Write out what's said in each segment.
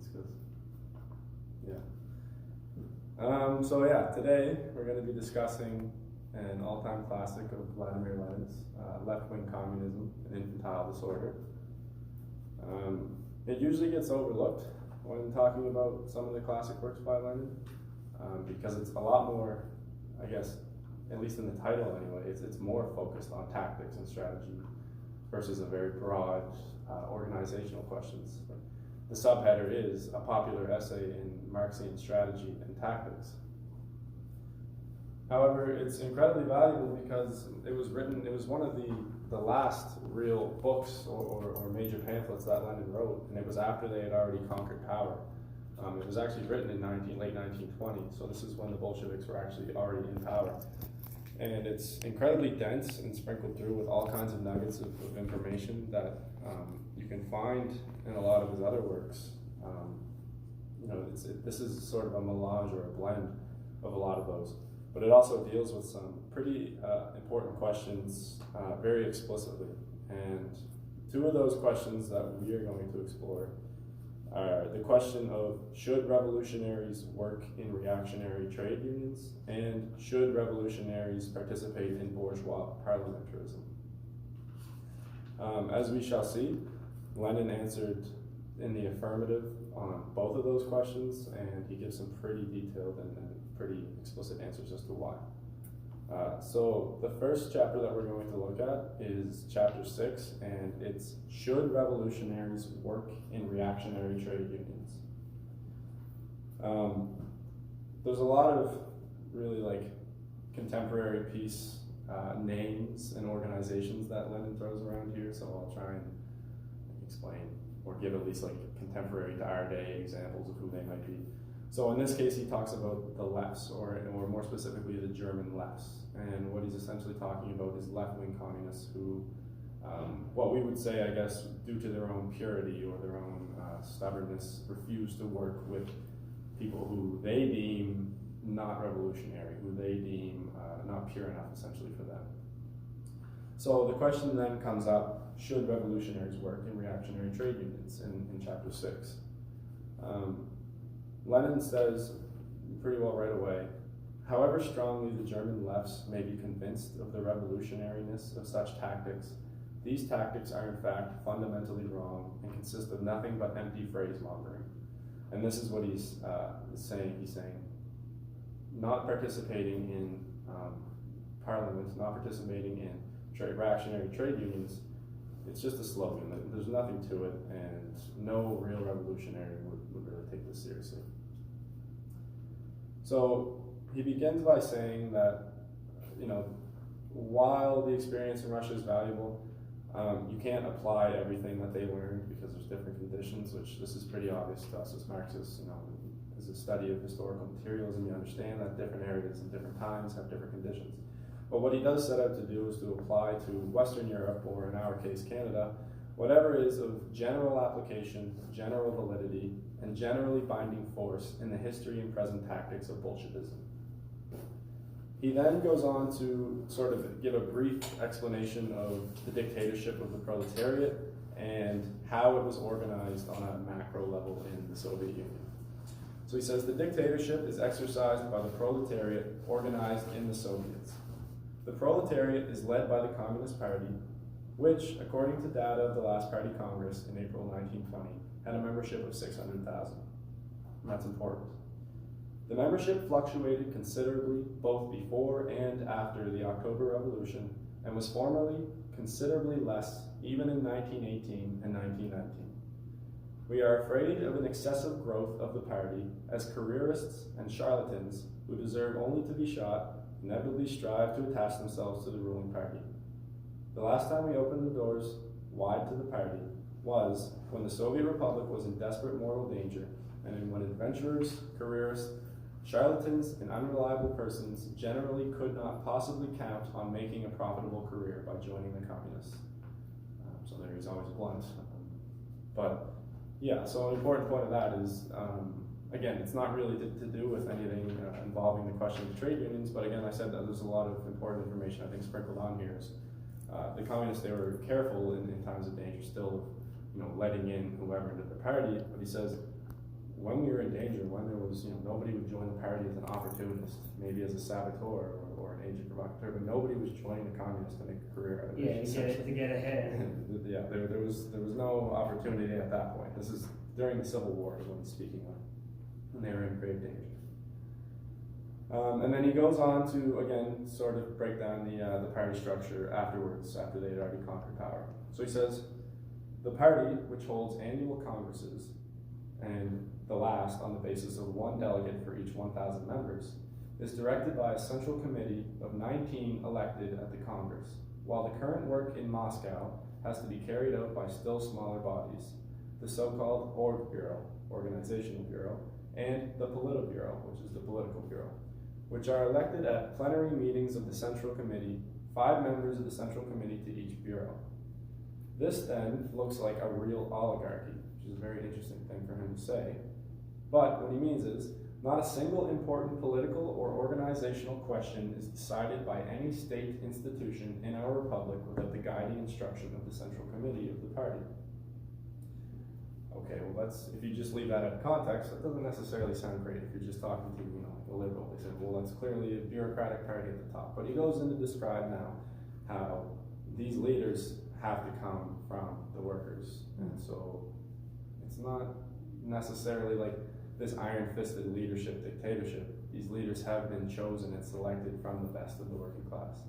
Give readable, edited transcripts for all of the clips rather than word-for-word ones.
points, because, yeah. So yeah, today we're going to be discussing an all-time classic of Vladimir Lenin's, Left-Wing Communism and Infantile Disorder. It usually gets overlooked when talking about some of the classic works by Lenin, because it's a lot more, I guess, at least in the title anyway, it's more focused on tactics and strategy versus a very broad organizational questions. The subheader is a popular essay in Marxian strategy and tactics. However, it's incredibly valuable because it was one of the last real books or major pamphlets that Lenin wrote, and it was after they had already conquered power. It was actually written in late 1920, so this is when the Bolsheviks were actually already in power. And it's incredibly dense and sprinkled through with all kinds of nuggets of information that you can find in a lot of his other works. This is sort of a melange or a blend of a lot of those. But it also deals with some pretty important questions very explicitly. And two of those questions that we are going to explore are the question of should revolutionaries work in reactionary trade unions, and should revolutionaries participate in bourgeois parliamentarism? As we shall see, Lenin answered in the affirmative on both of those questions, and he gives some pretty detailed and pretty explicit answers as to why. So the first chapter that we're going to look at is chapter 6, and it's should revolutionaries work in reactionary trade unions? There's a lot of really contemporary peace names and organizations that Lenin throws around here, so I'll try and explain or give at least contemporary to our day examples of who they might be. So in this case, he talks about the lefts, or more specifically the German lefts. And what he's essentially talking about is left-wing communists who, what we would say, I guess, due to their own purity or their own stubbornness, refuse to work with people who they deem not revolutionary, who they deem not pure enough, essentially, for them. So the question then comes up, should revolutionaries work in reactionary trade unions in chapter 6? Lenin says pretty well right away, however strongly the German lefts may be convinced of the revolutionariness of such tactics, these tactics are in fact fundamentally wrong and consist of nothing but empty phrase-mongering. And this is what he's saying. He's saying not participating in parliament, not participating in reactionary trade unions, it's just a slogan. There's nothing to it, and no real revolutionary would really take this seriously. So he begins by saying that, while the experience in Russia is valuable, you can't apply everything that they learned because there's different conditions, which this is pretty obvious to us as Marxists. As a study of historical materialism, you understand that different areas and different times have different conditions. But what he does set out to do is to apply to Western Europe, or in our case Canada, whatever is of general application, general validity, and generally binding force in the history and present tactics of Bolshevism. He then goes on to sort of give a brief explanation of the dictatorship of the proletariat and how it was organized on a macro level in the Soviet Union. So he says the dictatorship is exercised by the proletariat organized in the Soviets. The proletariat is led by the Communist Party, which, according to data of the last party congress in April 1920, had a membership of 600,000. And that's important. The membership fluctuated considerably both before and after the October Revolution, and was formerly considerably less even in 1918 and 1919. We are afraid of an excessive growth of the party, as careerists and charlatans who deserve only to be shot inevitably strive to attach themselves to the ruling party. The last time we opened the doors wide to the party was when the Soviet Republic was in desperate moral danger, and when adventurers, careerists, charlatans, and unreliable persons generally could not possibly count on making a profitable career by joining the communists. So there he's always blunt. But yeah, so an important point of that is, again, it's not really to do with anything involving the question of trade unions, but again, I said that there's a lot of important information I think sprinkled on here. Is, the communists, they were careful in times of danger still of letting in whoever into the party, but he says when we were in danger, when there was, nobody would join the party as an opportunist, maybe as a saboteur or an agent provocateur, but nobody was joining the communists to make a career out of it. To get ahead. Yeah, there was no opportunity at that point. This is during the Civil War is what he's speaking of, when they were in grave danger. And then he goes on to, again, sort of break down the party structure afterwards, after they had already conquered power. So he says, the party, which holds annual congresses, and the last on the basis of one delegate for each 1,000 members, is directed by a central committee of 19 elected at the Congress, while the current work in Moscow has to be carried out by still smaller bodies, the so-called Org Bureau, Organizational Bureau, and the Politburo, which is the Political Bureau, which are elected at plenary meetings of the Central Committee, 5 members of the Central Committee to each bureau. This then looks like a real oligarchy, which is a very interesting thing for him to say. But what he means is, not a single important political or organizational question is decided by any state institution in our republic without the guiding instruction of the Central Committee of the party. Okay, well if you just leave that out of context, that doesn't necessarily sound great if you're just talking to, a liberal. They say, well, that's clearly a bureaucratic party at the top. But he goes in to describe now how these leaders have to come from the workers. And so it's not necessarily like this iron-fisted leadership dictatorship. These leaders have been chosen and selected from the best of the working class.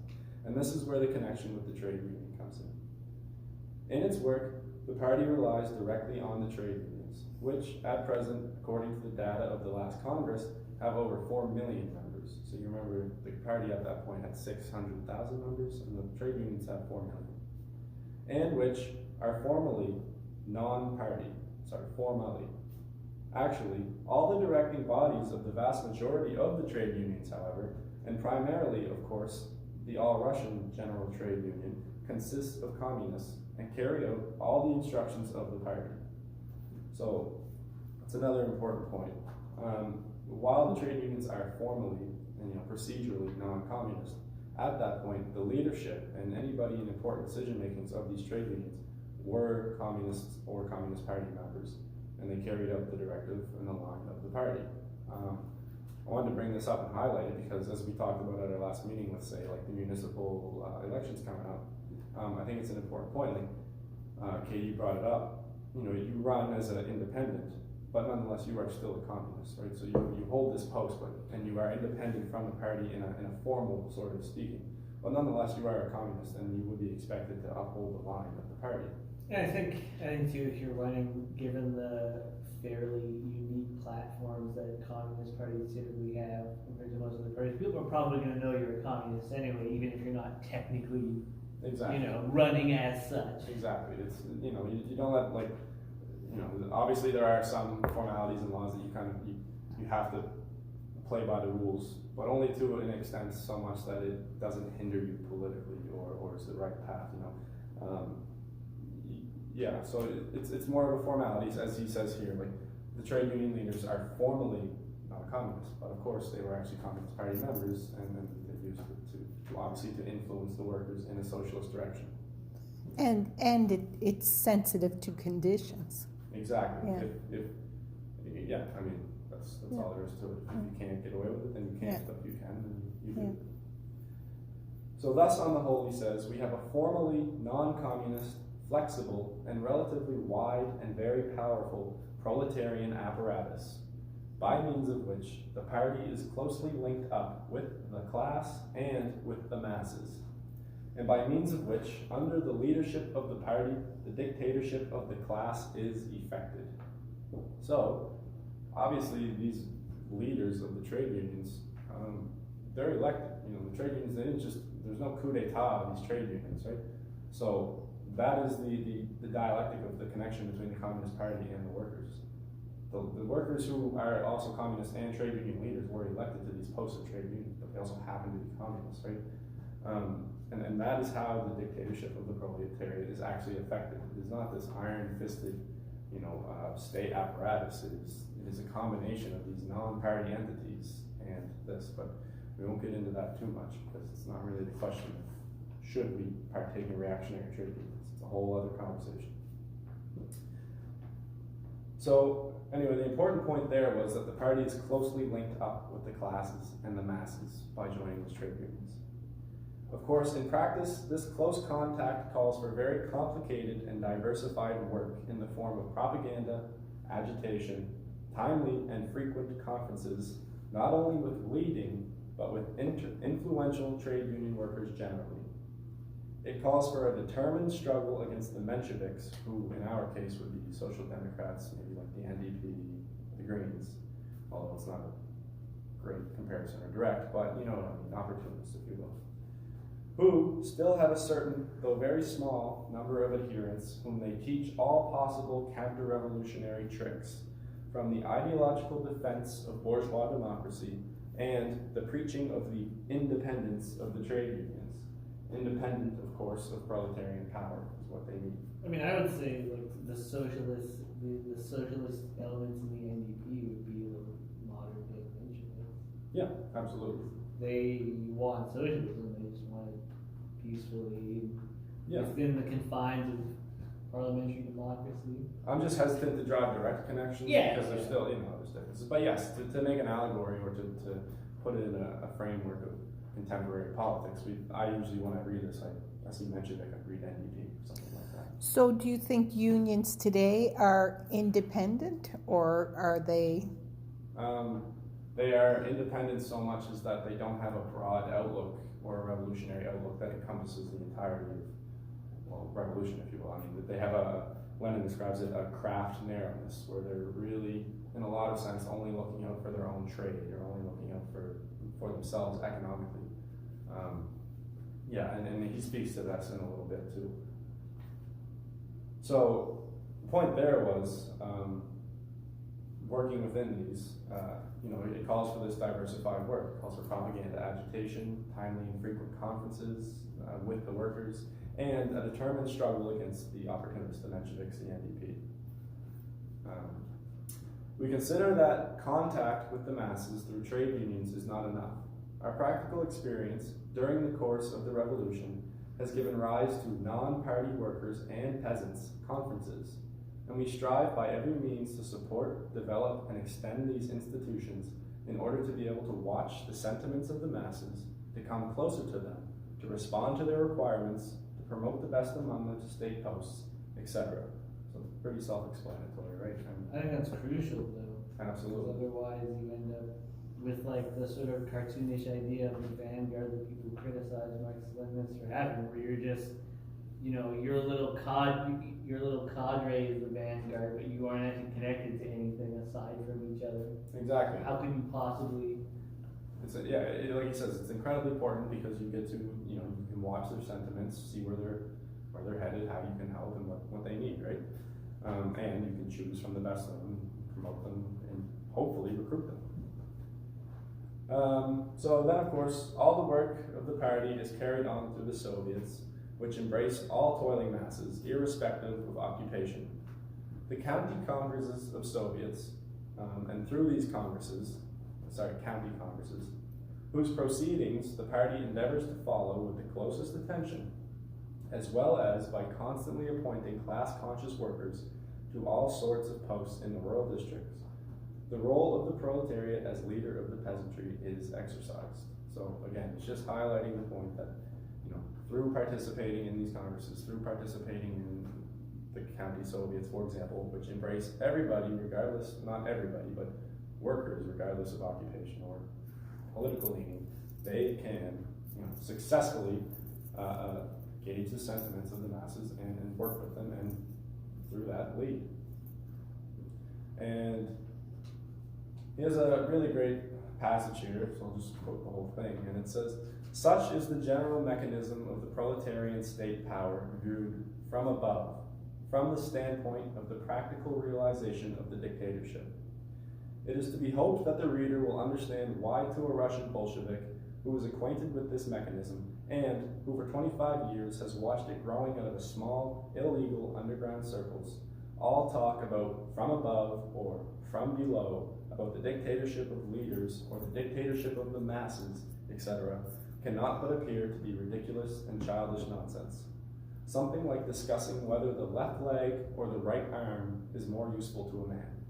And this is where the connection with the trade union comes in. In its work, the party relies directly on the trade unions, which at present, according to the data of the last Congress, have over 4 million members. So you remember the party at that point had 600,000 members, and the trade unions have 4 million. And which are formally non-party, formally. Actually, all the directing bodies of the vast majority of the trade unions, however, and primarily, of course, the All-Russian General Trade Union, consists of communists and carry out all the instructions of the party. So, that's another important point. While the trade unions are formally and procedurally non-communist, at that point, the leadership and anybody in important decision makings of these trade unions were communists or Communist Party members, and they carried out the directive and the line of the party. I wanted to bring this up and highlight it because, as we talked about at our last meeting with, say, like the municipal elections coming up, I think it's an important point. Like Katie brought it up. You run as an independent, but nonetheless you are still a communist, right? So you hold this post, and you are independent from the party in a formal sort of speaking. But nonetheless, you are a communist, and you would be expected to uphold the line of the party. And I think too, if you're running, given the fairly unique platforms that communist parties typically have compared to most of the parties, people are probably going to know you're a communist anyway, even if you're not technically, running as such. Exactly. It's you don't let obviously there are some formalities and laws that you have to play by the rules, but only to an extent, so much that it doesn't hinder you politically or is the right path. So it's more of a formalities, as he says here. Like the trade union leaders are formally not communists, but of course they were actually Communist Party members, and then they used it to obviously to influence the workers in a socialist direction. And it's sensitive to conditions. Exactly. Yeah. I mean that's all there is to it. If you can't get away with it, then you can't. But if you can, then you do. So thus, on the whole, he says, we have a formally non-communist, flexible, and relatively wide and very powerful proletarian apparatus, by means of which the party is closely linked up with the class and with the masses, and by means of which, under the leadership of the party, the dictatorship of the class is effected. So, obviously, these leaders of the trade unions, they're elected. The trade unions, there's no coup d'etat of these trade unions, right? So, that is the dialectic of the connection between the Communist Party and the workers. The workers who are also communist and trade union leaders were elected to these posts of trade unions, but they also happen to be communists, right? And that is how the dictatorship of the proletariat is actually effective. It is not this iron-fisted, state apparatus. It is a combination of these non-party entities and this, but we won't get into that too much because it's not really the question of should we partake in reactionary trade unions. It's a whole other conversation. So anyway, the important point there was that the party is closely linked up with the classes and the masses by joining those trade unions. Of course, in practice, this close contact calls for very complicated and diversified work in the form of propaganda, agitation, timely and frequent conferences, not only with leading, but with influential trade union workers generally. It calls for a determined struggle against the Mensheviks, who in our case would be social democrats, maybe like the NDP, the Greens, although it's not a great comparison or direct, but you know what I mean, opportunists, if you will, who still have a certain, though very small, number of adherents whom they teach all possible counter-revolutionary tricks, from the ideological defense of bourgeois democracy and the preaching of the independence of the trade unions. Independent, of course, of proletarian power is what they mean. I mean, I would say like the socialist elements in the NDP would be the modern day Mensheviks. Yeah, absolutely. They want socialism, they just want it peacefully within the confines of parliamentary democracy. I'm just hesitant to draw direct connections because there's still, there's differences. But yes, to make an allegory or to put it in a framework of contemporary politics, I usually, when I read this, I see Menshevik, I read NDP, something like that. So do you think unions today are independent, or are they? They are independent so much as that they don't have a broad outlook or a revolutionary outlook that encompasses the entirety of, well, revolution, if you will. I mean, they have Lenin describes it, a craft narrowness, where they're really, in a lot of sense, only looking out for their own trade, or only looking out for themselves economically. And he speaks to this in a little bit too. So the point there was working within these, it calls for this diversified work. It calls for propaganda, agitation, timely and frequent conferences with the workers, and a determined struggle against the opportunists, the Mensheviks, the NDP. We consider that contact with the masses through trade unions is not enough. Our practical experience during the course of the revolution has given rise to non-party workers and peasants conferences, and we strive by every means to support, develop, and extend these institutions in order to be able to watch the sentiments of the masses, to come closer to them, to respond to their requirements, to promote the best among them to state posts, etc. So it's pretty self-explanatory, right? I think that's crucial, though. Absolutely. Otherwise, you end up with like the sort of cartoonish idea of the vanguard that people criticize Marxist-Leninists for having, where you're just, your little cadre is the vanguard, but you aren't actually connected to anything aside from each other. Exactly. How could you possibly? Like he says, it's incredibly important because you get to, you can watch their sentiments, see where they're headed, how you can help, and what they need, right? And you can choose from the best of them, promote them, and hopefully recruit them. So then, of course, all the work of the party is carried on through the Soviets, which embrace all toiling masses, irrespective of occupation. The county congresses of Soviets, and through these county congresses, whose proceedings the party endeavors to follow with the closest attention, as well as by constantly appointing class-conscious workers to all sorts of posts in the rural districts, the role of the proletariat as leader of the peasantry is exercised. So again, it's just highlighting the point that, through participating in these congresses, through participating in the county Soviets, for example, which embrace everybody regardless, not everybody, but workers regardless of occupation or political leaning, they can successfully gauge the sentiments of the masses and work with them, and through that lead. And he has a really great passage here, so I'll just quote the whole thing, and it says, "Such is the general mechanism of the proletarian state power viewed from above, from the standpoint of the practical realization of the dictatorship. It is to be hoped that the reader will understand why to a Russian Bolshevik who is acquainted with this mechanism and who for 25 years has watched it growing out of small, illegal underground circles, all talk about from above or from below, about the dictatorship of leaders or the dictatorship of the masses, etc., cannot but appear to be ridiculous and childish nonsense. Something like discussing whether the left leg or the right arm is more useful to a man.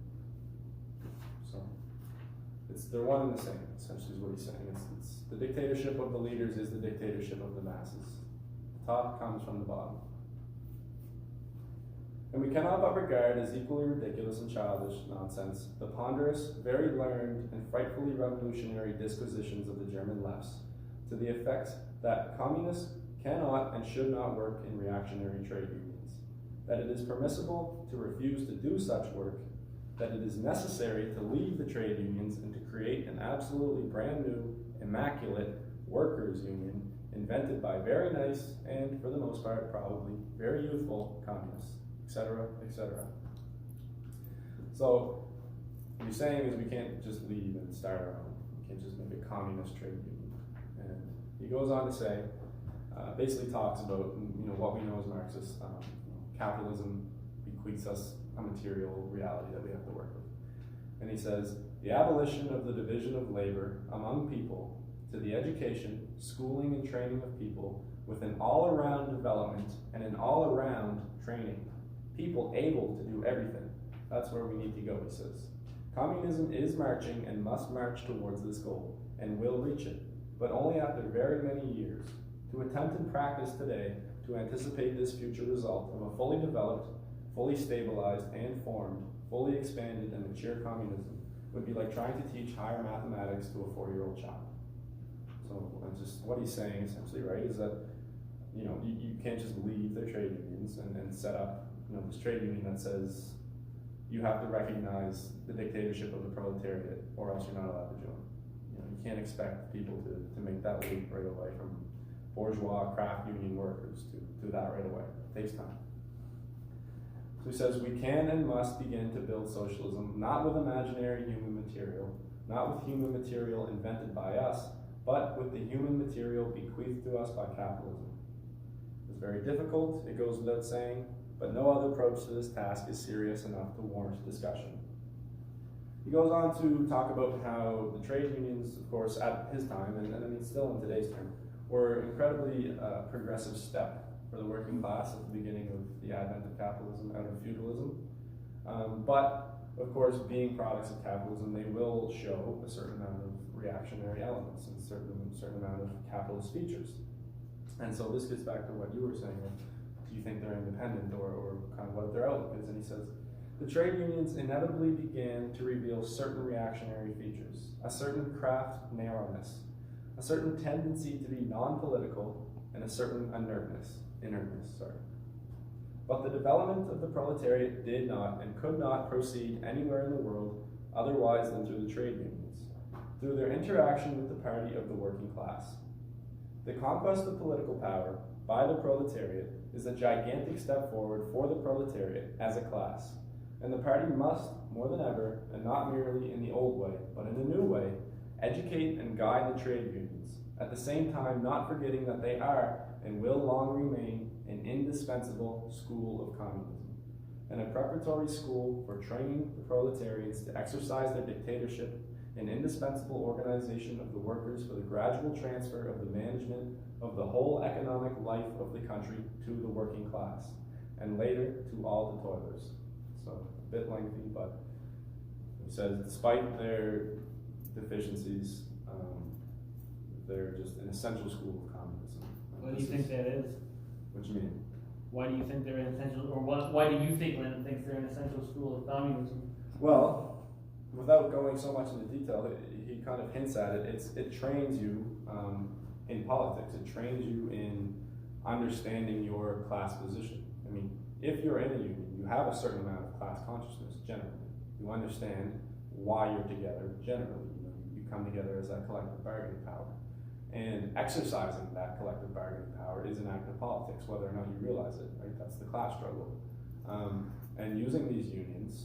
they're one and the same, essentially is what he's saying. It's the dictatorship of the leaders is the dictatorship of the masses. The top comes from the bottom. And we cannot but regard as equally ridiculous and childish nonsense the ponderous, very learned, and frightfully revolutionary disquisitions of the German lefts to the effect that communists cannot and should not work in reactionary trade unions, that it is permissible to refuse to do such work, that it is necessary to leave the trade unions and to create an absolutely brand new, immaculate workers' union invented by very nice and, for the most part, probably very youthful communists, etc., etc. So, what he's saying is we can't just leave and start our own. We can't just make a communist trade union. And he goes on to say, basically talks about what we know as Marxists. Capitalism bequeaths us a material reality that we have to work with. And he says, the abolition of the division of labor among people to the education, schooling, and training of people with an all-around development and an all-around training. People able to do everything. That's where we need to go, he says. Communism is marching and must march towards this goal, and will reach it, but only after very many years. To attempt in practice today to anticipate this future result of a fully developed, fully stabilized and formed, fully expanded and mature communism would be like trying to teach higher mathematics to a 4-year-old child. So just what he's saying essentially, right, is that you can't just leave their trade unions and set up this trade union that says you have to recognize the dictatorship of the proletariat or else you're not allowed to join. You can't expect people to make that leap right away from bourgeois craft union workers to that right away. It takes time. So he says, we can and must begin to build socialism, not with imaginary human material, not with human material invented by us, but with the human material bequeathed to us by capitalism. It's very difficult, it goes without saying, but no other approach to this task is serious enough to warrant discussion. He goes on to talk about how the trade unions, of course, at his time, and I mean still in today's time, were incredibly progressive step for the working class at the beginning of the advent of capitalism out of feudalism. But, of course, being products of capitalism, they will show a certain amount of reactionary elements and a certain amount of capitalist features. And so this gets back to what you were saying, do you think they're independent or kind of what their outlook is? And he says, the trade unions inevitably began to reveal certain reactionary features, a certain craft narrowness, a certain tendency to be non-political, and a certain inertness. But the development of the proletariat did not and could not proceed anywhere in the world otherwise than through the trade unions, through their interaction with the party of the working class. The conquest of political power by the proletariat is a gigantic step forward for the proletariat as a class, and the party must, more than ever, and not merely in the old way, but in a new way, educate and guide the trade unions, at the same time not forgetting that they are and will long remain an indispensable school of communism, and a preparatory school for training the proletariats to exercise their dictatorship, an indispensable organization of the workers for the gradual transfer of the management of the whole economic life of the country to the working class, and later to all the toilers. So a bit lengthy, but he says despite their deficiencies, they're just an essential school of communism. What do you think that is? What do you mean? Why do you think they're an essential, or why do you think Lennon thinks they're an essential school of communism? Well, without going so much into detail, he kind of hints at it. It trains you in politics. It trains you in understanding your class position. I mean, if you're in a union, you have a certain amount of class consciousness generally. You understand why you're together generally. You come together as that collective bargaining power. And exercising that collective bargaining power is an act of politics, whether or not you realize it, right? That's the class struggle. And using these unions,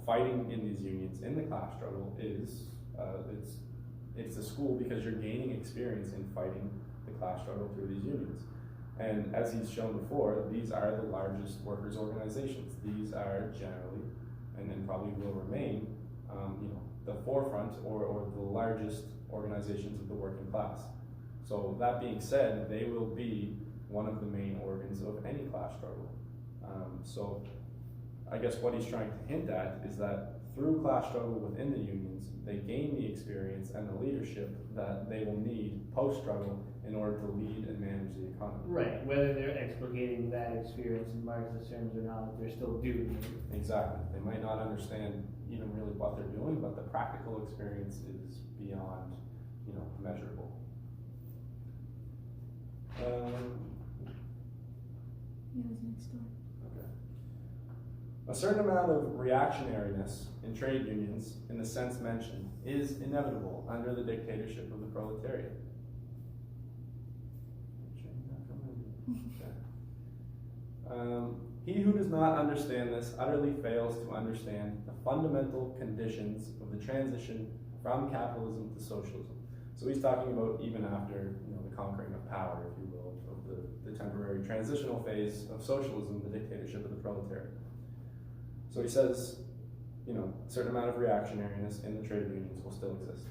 fighting in these unions in the class struggle is, it's a school because you're gaining experience in fighting the class struggle through these unions. And as he's shown before, these are the largest workers' organizations. These are generally, and then probably will remain, the forefront or the largest organizations of the working class. So that being said, they will be one of the main organs of any class struggle. So I guess what he's trying to hint at is that through class struggle within the unions, they gain the experience and the leadership that they will need post-struggle in order to lead and manage the economy. Right, whether they're explicating that experience in Marxist terms or not, they're still doing it. Exactly. They might not understand even really what they're doing, but the practical experience is beyond, measurable. Next door. Okay. A certain amount of reactionariness in trade unions, in the sense mentioned, is inevitable under the dictatorship of the proletariat. He who does not understand this utterly fails to understand the fundamental conditions of the transition from capitalism to socialism. So he's talking about even after the conquering of power, if you will, of the temporary transitional phase of socialism, the dictatorship of the proletariat. So he says, a certain amount of reactionariness in the trade unions will still exist.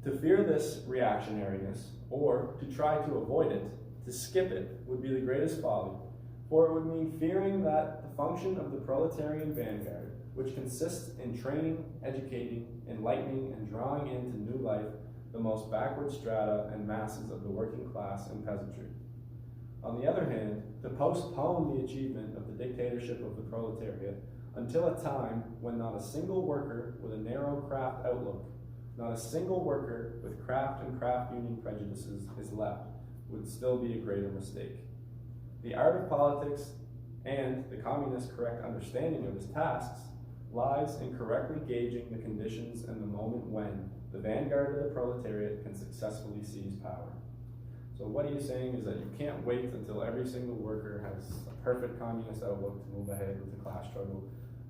To fear this reactionariness, or to try to avoid it, to skip it, would be the greatest folly, for it would mean fearing that the function of the proletarian vanguard, which consists in training, educating, enlightening, and drawing into new life the most backward strata and masses of the working class and peasantry. On the other hand, to postpone the achievement of the dictatorship of the proletariat until a time when not a single worker with a narrow craft outlook, not a single worker with craft and craft union prejudices is left, would still be a greater mistake. The art of politics and the communist correct understanding of his tasks lies in correctly gauging the conditions and the moment when the vanguard of the proletariat can successfully seize power. So what he is saying is that you can't wait until every single worker has a perfect communist outlook to move ahead with the class struggle,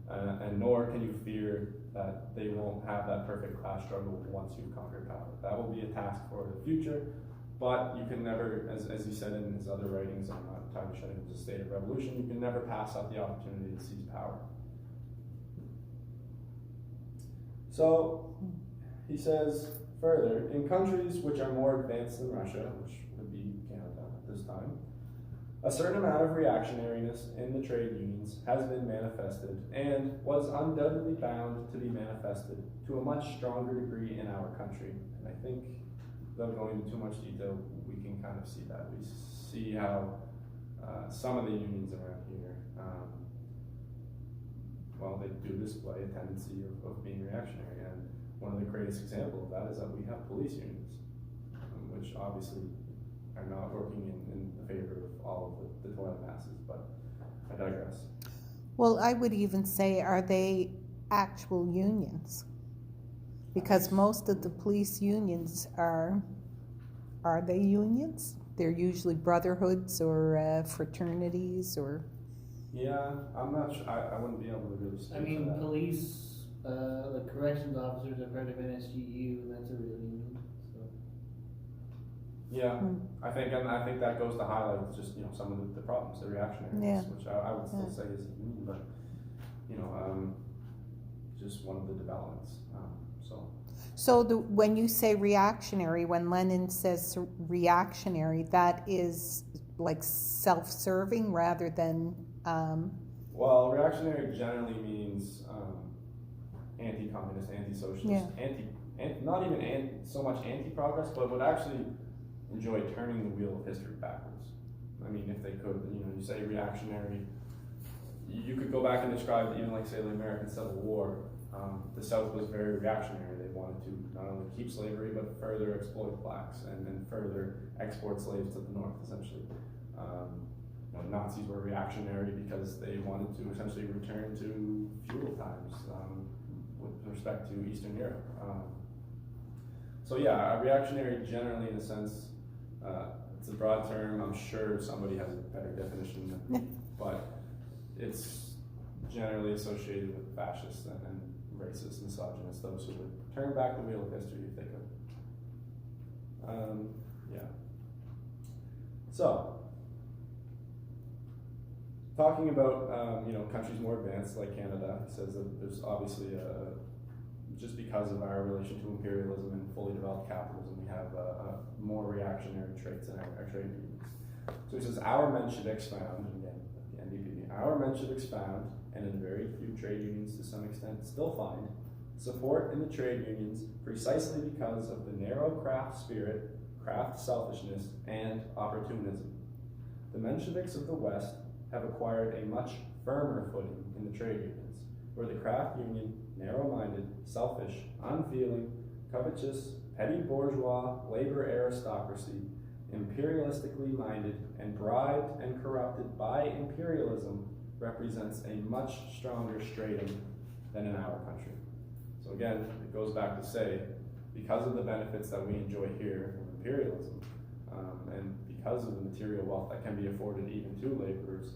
and nor can you fear that they won't have that perfect class struggle once you've conquered power. That will be a task for the future, but you can never, as he said in his other writings on Time to Shut It was a State of Revolution, you can never pass up the opportunity to seize power. So he says further, in countries which are more advanced than Russia, which would be Canada at this time, a certain amount of reactionariness in the trade unions has been manifested and was undoubtedly bound to be manifested to a much stronger degree in our country. And I think, without going into too much detail, we can kind of see that. We see how some of the unions around here, they do display a tendency of being reactionary. And one of the greatest examples of that is that we have police unions, which obviously are not working in favor of all of the toilet masses, but I digress. Well, I would even say, are they actual unions? Because most of the police unions are they unions? They're usually brotherhoods or fraternities or... Yeah, I'm not sure. I wouldn't be able to really speak to that. Police, the corrections officers are part of NSGU, and that's a real union. So. Yeah, I think that goes to highlight just some of the problems, the reactionaries, which I would still say is a union, but just one of the developments. So when you say reactionary, when Lenin says reactionary, that is like self-serving rather than... Well, reactionary generally means anti-communist, anti-socialist, not even so much anti-progress, but would actually enjoy turning the wheel of history backwards. I mean, if they could, you say reactionary, you could go back and describe even say the American Civil War. The South was very reactionary. They wanted to not only keep slavery, but further exploit blacks and further export slaves to the North, essentially. Nazis were reactionary because they wanted to essentially return to feudal times with respect to Eastern Europe. So yeah, reactionary generally in a sense, it's a broad term. I'm sure somebody has a better definition than me, but it's generally associated with fascists and racist, misogynist, those who would turn back the wheel of history if they could. So, talking about countries more advanced like Canada, he says that there's obviously just because of our relation to imperialism and fully developed capitalism, we have more reactionary traits in our trade unions. So he says our Mensheviks found, and again, the NDP, our Mensheviks found, and in very few trade unions to some extent still find, support in the trade unions precisely because of the narrow craft spirit, craft selfishness, and opportunism. The Mensheviks of the West have acquired a much firmer footing in the trade unions, where the craft union, narrow-minded, selfish, unfeeling, covetous, petty bourgeois labor aristocracy, imperialistically minded and bribed and corrupted by imperialism, represents a much stronger stratum than in our country. So again, it goes back to say, because of the benefits that we enjoy here from imperialism, and because of the material wealth that can be afforded even to laborers,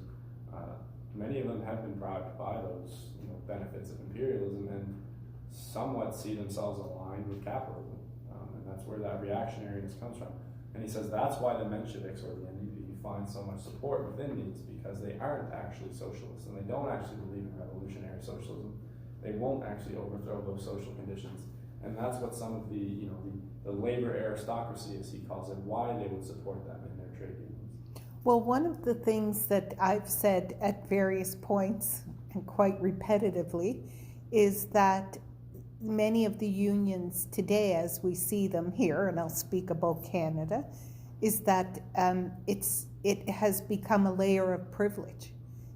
many of them have been bribed by those benefits of imperialism and somewhat see themselves aligned with capitalism. And that's where that reactionariness comes from. And he says that's why the Mensheviks or the NDP find so much support within these, because they aren't actually socialists and they don't actually believe in revolutionary socialism. They won't actually overthrow those social conditions. And that's what some of the labor aristocracy, as he calls it, why they would support them in their trade unions. Well, one of the things that I've said at various points and quite repetitively is that many of the unions today, as we see them here, and I'll speak about Canada, is that it has become a layer of privilege.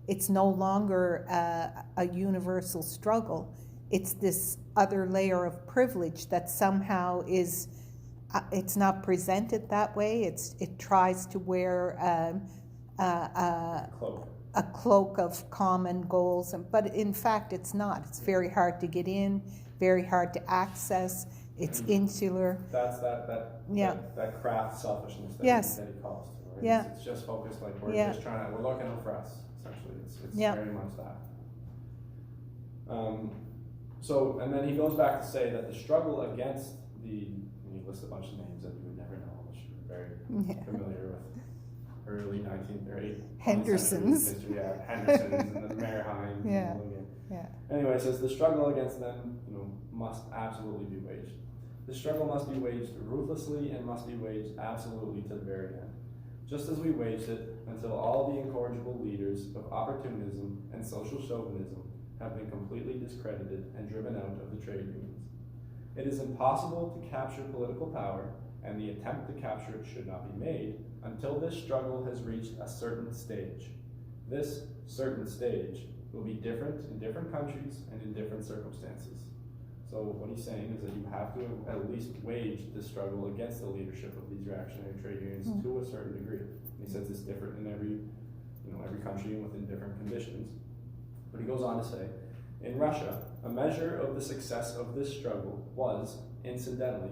It's no longer a universal struggle. It's this other layer of privilege that somehow is, it's not presented that way. It tries to wear a cloak of common goals, but in fact it's not. It's very hard to get in, very hard to access. It's insular. That's that craft selfishness that, yes. that he calls to, right? Yeah. It's just focused like we're just we're looking out for us, essentially. It's very much that. So, and then he goes back to say that the struggle against and he lists a bunch of names that you would never know, which you're very familiar with. Early 19th or 18th Hendersons. History, Hendersons and the Merheim. Anyway, it says the struggle against them, must absolutely be waged. The struggle must be waged ruthlessly and must be waged absolutely to the very end. Just as we waged it until all the incorrigible leaders of opportunism and social chauvinism have been completely discredited and driven out of the trade unions. It is impossible to capture political power, and the attempt to capture it should not be made until this struggle has reached a certain stage. This certain stage will be different in different countries and in different circumstances. So what he's saying is that you have to at least wage this struggle against the leadership of these reactionary trade unions to a certain degree. And he says it's different in every country and within different conditions. But he goes on to say, in Russia, a measure of the success of this struggle was, incidentally,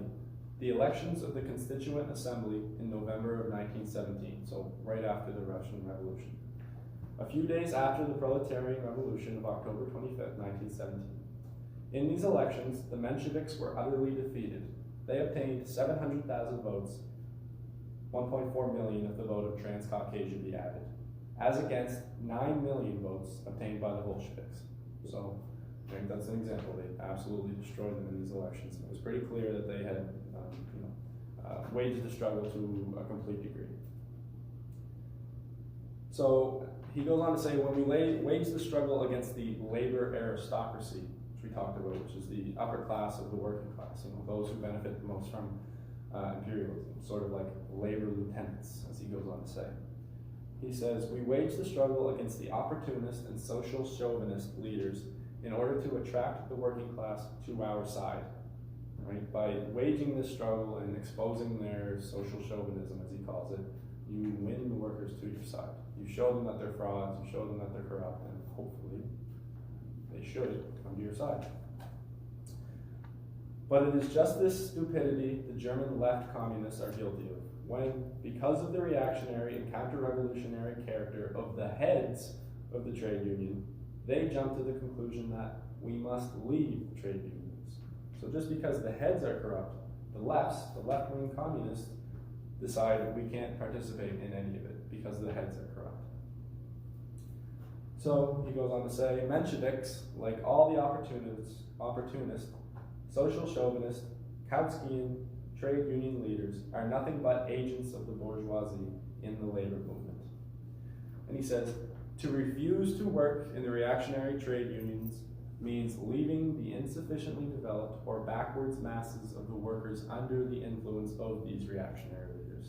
the elections of the Constituent Assembly in November of 1917, so right after the Russian Revolution. A few days after the Proletarian Revolution of October 25th, 1917. In these elections, the Mensheviks were utterly defeated. They obtained 700,000 votes, 1.4 million if the vote of Transcaucasia be added, as against 9 million votes obtained by the Bolsheviks. So I think that's an example. They absolutely destroyed them in these elections. It was pretty clear that they had waged the struggle to a complete degree. So he goes on to say, when we wage the struggle against the labor aristocracy, which we talked about, which is the upper class of the working class, those who benefit the most from imperialism, sort of like labor lieutenants, as he goes on to say. He says, we wage the struggle against the opportunist and social chauvinist leaders in order to attract the working class to our side. Right? By waging this struggle and exposing their social chauvinism, as he calls it, you win the workers to your side. You show them that they're frauds, you show them that they're corrupt, and hopefully they should come to your side. But it is just this stupidity the German left communists are guilty of, when, because of the reactionary and counter-revolutionary character of the heads of the trade union, they jump to the conclusion that we must leave trade unions. So just because the heads are corrupt, the left-wing communists, decide we can't participate in any of it because the heads are corrupt. So he goes on to say, Mensheviks, like all the opportunist, social chauvinist, Kautskian trade union leaders, are nothing but agents of the bourgeoisie in the labor movement. And he says, To refuse to work in the reactionary trade unions means leaving the insufficiently developed or backwards masses of the workers under the influence of these reactionary leaders.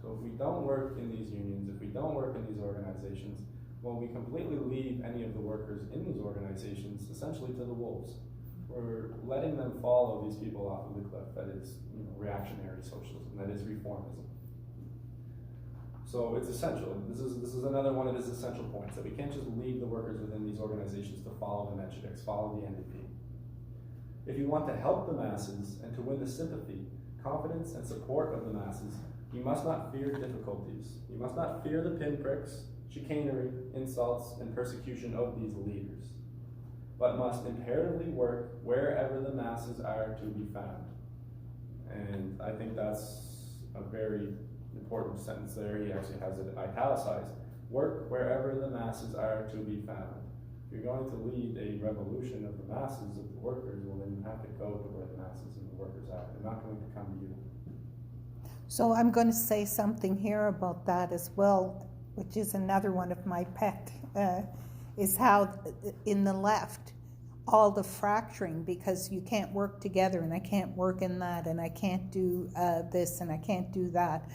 So if we don't work in these unions, if we don't work in these organizations, well, we completely leave any of the workers in these organizations essentially to the wolves. We're letting them follow these people off of the cliff. That is, reactionary socialism. That is reformism. So it's essential. This is another one of his essential points, that we can't just leave the workers within these organizations to follow the Mensheviks, follow the NDP. If you want to help the masses and to win the sympathy, confidence, and support of the masses, you must not fear difficulties. You must not fear the pinpricks, chicanery, insults, and persecution of these leaders, but must imperatively work wherever the masses are to be found. And I think that's a very important sentence there. He actually has it italicized. Work wherever the masses are to be found. If you're going to lead a revolution of the masses, of the workers, well, then you have to go to where the masses and the workers are. They're not going to come to you. So I'm going to say something here about that as well, which is another one of my pet, is how in the left, all the fracturing, because you can't work together, and I can't work in that, and I can't do this, and I can't do that,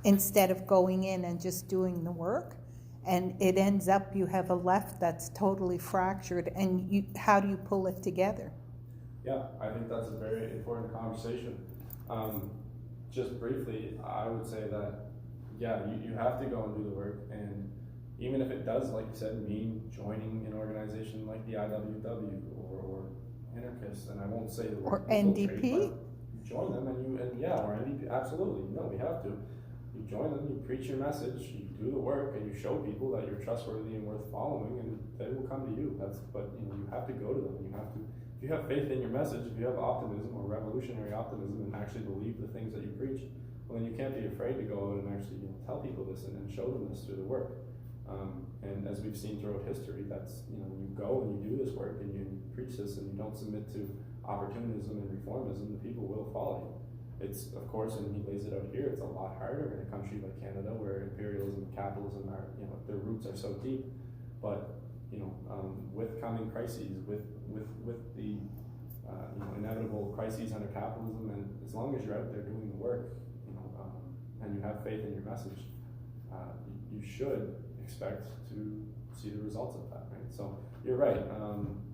instead of going in and just doing the work. And it ends up you have a left that's totally fractured, and how do you pull it together? Yeah, I think that's a very important conversation. Just briefly, I would say that, yeah, you have to go and do the work, and even if it does, like you said, mean joining an organization like the IWW or Anarchists, and I won't say the word or NDP, join them, or NDP, absolutely, no, we have to. You join them, you preach your message, you do the work, and you show people that you're trustworthy and worth following, and they will come to you. But you have to go to them. You have to. If you have faith in your message, if you have optimism or revolutionary optimism, and actually believe the things that you preach, well, then you can't be afraid to go out and actually tell people this and show them this through the work. And as we've seen throughout history, that's when you go and you do this work and you preach this and you don't submit to opportunism and reformism, the people will follow you. It's, of course, and he lays it out here, it's a lot harder in a country like Canada where imperialism and capitalism are, their roots are so deep. But, with coming crises, with the, inevitable crises under capitalism, and as long as you're out there doing the work, and you have faith in your message, you should expect to see the results of that, right? So you're right.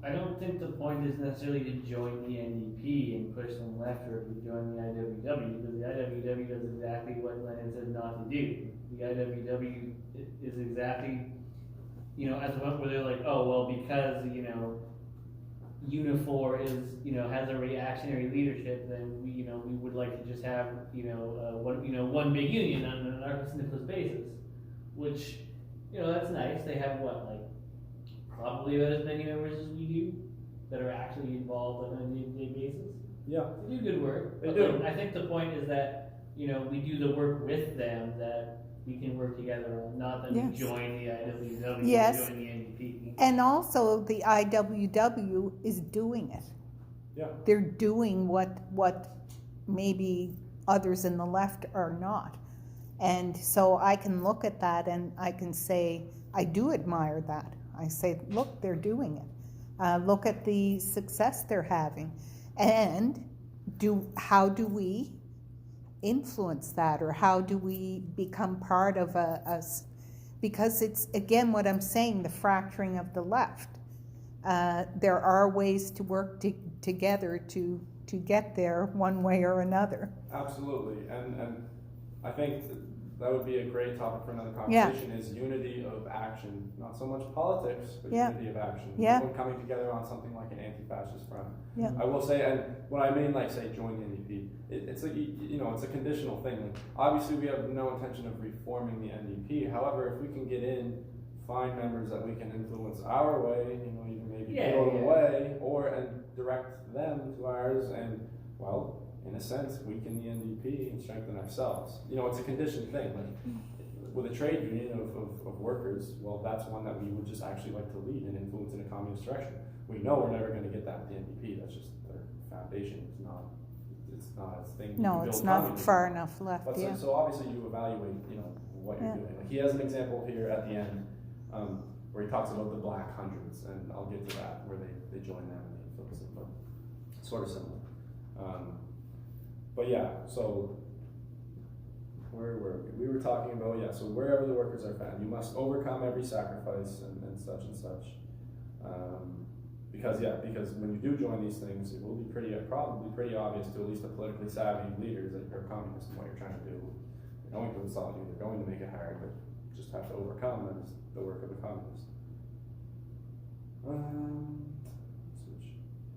I don't think the point is necessarily to join the NDP and push them left, or to join the IWW, because the IWW does exactly what Lenin said not to do. The IWW is exactly, at the point where they're like, oh, well, because, Unifor is, has a reactionary leadership, then we would like to just have, one big union on an anarcho-syndicalist basis, which, that's nice. They have probably about as many members as we do that are actually involved on a day-to-day basis. Yeah. They do good work. They do. I think the point is that, we do the work with them, that we can work together on, not that we join the IWW, Yes. join the NDP. And also the IWW is doing it. Yeah. They're doing what maybe others in the left are not. And so I can look at that and I can say, I do admire that. I say, look, they're doing it. Look at the success they're having. And how do we influence that, or how do we become part of us? Because it's, again, what I'm saying, the fracturing of the left. There are ways to work together to get there one way or another. Absolutely, and I think that would be a great topic for another conversation, is unity of action. Not so much politics, but unity of action. Everyone coming together on something like an anti-fascist front. Yeah. I will say, and what I mean, say, join the NDP, it's a conditional thing. Like, obviously, we have no intention of reforming the NDP. However, if we can get in, find members that we can influence our way, even maybe throw them away, and direct them to ours, and, well, in a sense, weaken the NDP and strengthen ourselves. It's a conditioned thing. With a trade union of workers, well, that's one that we would just actually like to lead and influence in a communist direction. We know we're never going to get that with the NDP. That's just their foundation. It's not a thing. No, it's not far enough left. But so obviously you evaluate, what you're doing. Like, he has an example here at the end where he talks about the Black Hundreds, and I'll get to that, where they join them and they influence them, but sort of similar. But yeah, so where were we? We were talking about, yeah, so wherever the workers are found, you must overcome every sacrifice and such and such. Because when you do join these things, it will be probably pretty obvious to at least the politically savvy leaders that you're a communist and what you're trying to do. They're going to insult you, they're going to make it hard, but just have to overcome. That is the work of a communist.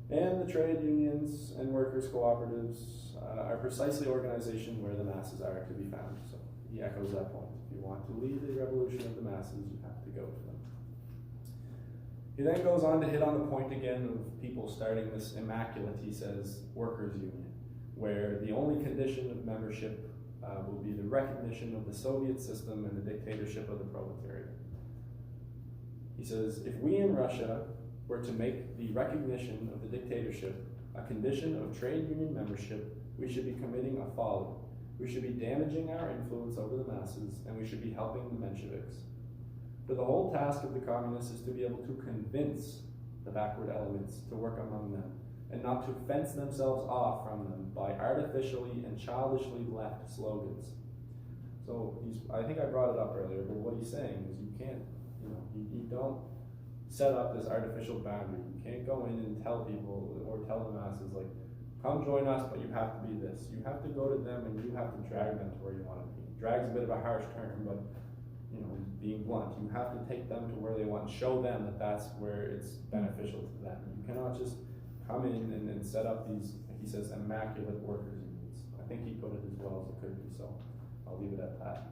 And the trade unions and workers' cooperatives are precisely organization where the masses are to be found. So he echoes that point. If you want to lead the revolution of the masses, you have to go to them. He then goes on to hit on the point again of people starting this immaculate, he says, workers' union, where the only condition of membership will be the recognition of the Soviet system and the dictatorship of the proletariat. He says, if we in Russia were to make the recognition of the dictatorship a condition of trade union membership, we should be committing a folly. We should be damaging our influence over the masses, and we should be helping the Mensheviks. For the whole task of the communists is to be able to convince the backward elements to work among them, and not to fence themselves off from them by artificially and childishly left slogans. So I think I brought it up earlier, but what he's saying is you can't, you don't set up this artificial boundary. You can't go in and tell people or tell the masses, like, come join us, but you have to be this. You have to go to them and you have to drag them to where you want to be. Drag's a bit of a harsh term, but being blunt, you have to take them to where they want, show them that that's where it's beneficial to them. You cannot just come in and set up these, he says, immaculate workers unions. I think he put it as well as it could be, so I'll leave it at that.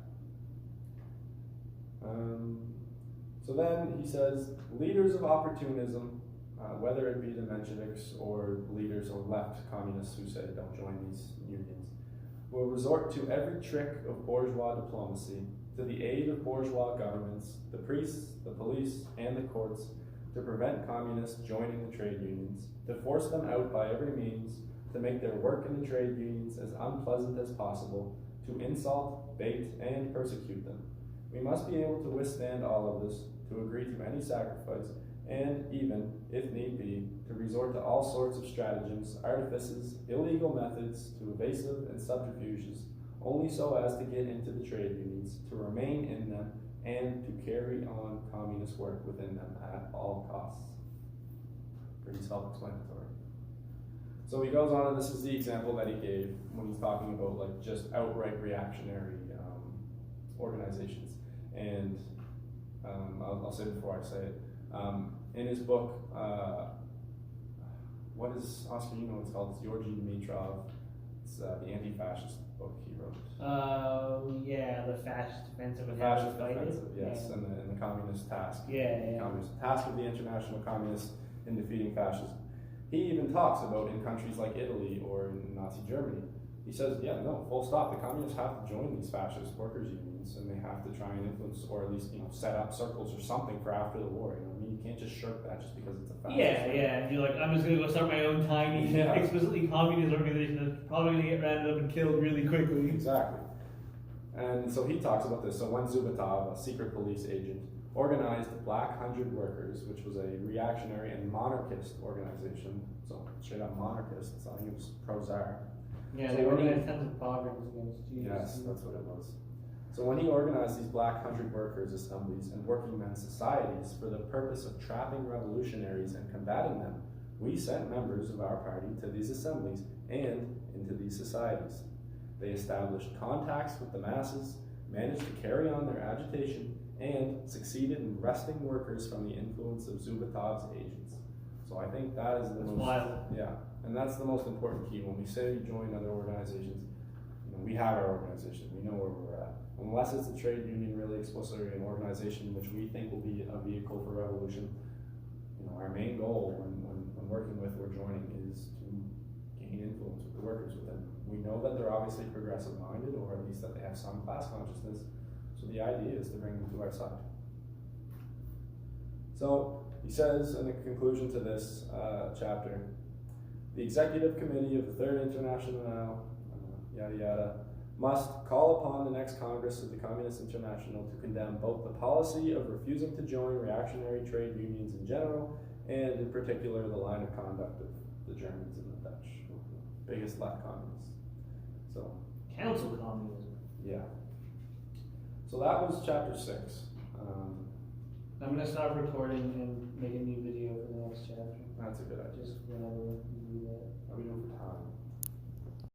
So then he says, leaders of opportunism, whether it be the Mensheviks or leaders or left communists who say don't join these unions, will resort to every trick of bourgeois diplomacy, to the aid of bourgeois governments, the priests, the police, and the courts, to prevent communists joining the trade unions, to force them out by every means, to make their work in the trade unions as unpleasant as possible, to insult, bait, and persecute them. We must be able to withstand all of this, to agree to any sacrifice, and even, if need be, to resort to all sorts of stratagems, artifices, illegal methods, to evasive and subterfuges, only so as to get into the trade unions, to remain in them, and to carry on communist work within them at all costs. Pretty self-explanatory. So he goes on, and this is the example that he gave when he's talking about like just outright reactionary organizations. And I'll say before I say it, in his book, what is, Oscar, you know what it's called? It's Georgy Dimitrov. It's the anti-fascist book he wrote. Yeah, the fascist defensive The and how to fascist fight offensive, it. yes, Yeah. and the communist task. Yeah. Communist task of the international communists in defeating fascism. He even talks about in countries like Italy or in Nazi Germany. He says, yeah, no, full stop. The communists have to join these fascist workers unions, and they have to try and influence, or at least set up circles or something for after the war. I mean, you can't just shirk that just because it's a fascist. Yeah. And you're like, I'm just gonna go start my own tiny, explicitly communist organization that's probably gonna get rounded up and killed really quickly. Exactly. And so he talks about this. So when Zubetov, a secret police agent, organized the Black Hundred Workers, which was a reactionary and monarchist organization, so straight up monarchist, so I think it was pro-Tsar. Yeah, So they when he- organized tons of pogroms against Jews. Yes, that's what it was. So when he organized these Black Hundred Workers assemblies and working men's societies for the purpose of trapping revolutionaries and combating them, we sent members of our party to these assemblies and into these societies. They established contacts with the masses, managed to carry on their agitation, and succeeded in wresting workers from the influence of Zubetov's agents. So I think that is the most wild. Yeah, and that's the most important key. When we say join other organizations, we have our organization. We know where we're at. Unless it's a trade union, really explicitly an organization which we think will be a vehicle for revolution. Our main goal when working with or joining is to gain influence with the workers within. We know that they're obviously progressive minded, or at least that they have some class consciousness. So the idea is to bring them to our side. So he says in the conclusion to this chapter, the Executive Committee of the Third International, yada yada, must call upon the next Congress of the Communist International to condemn both the policy of refusing to join reactionary trade unions in general, and in particular the line of conduct of the Germans and the Dutch, biggest left communists. So, Council communism. yeah. So that was chapter 6. I'm gonna stop recording and make a new video for the next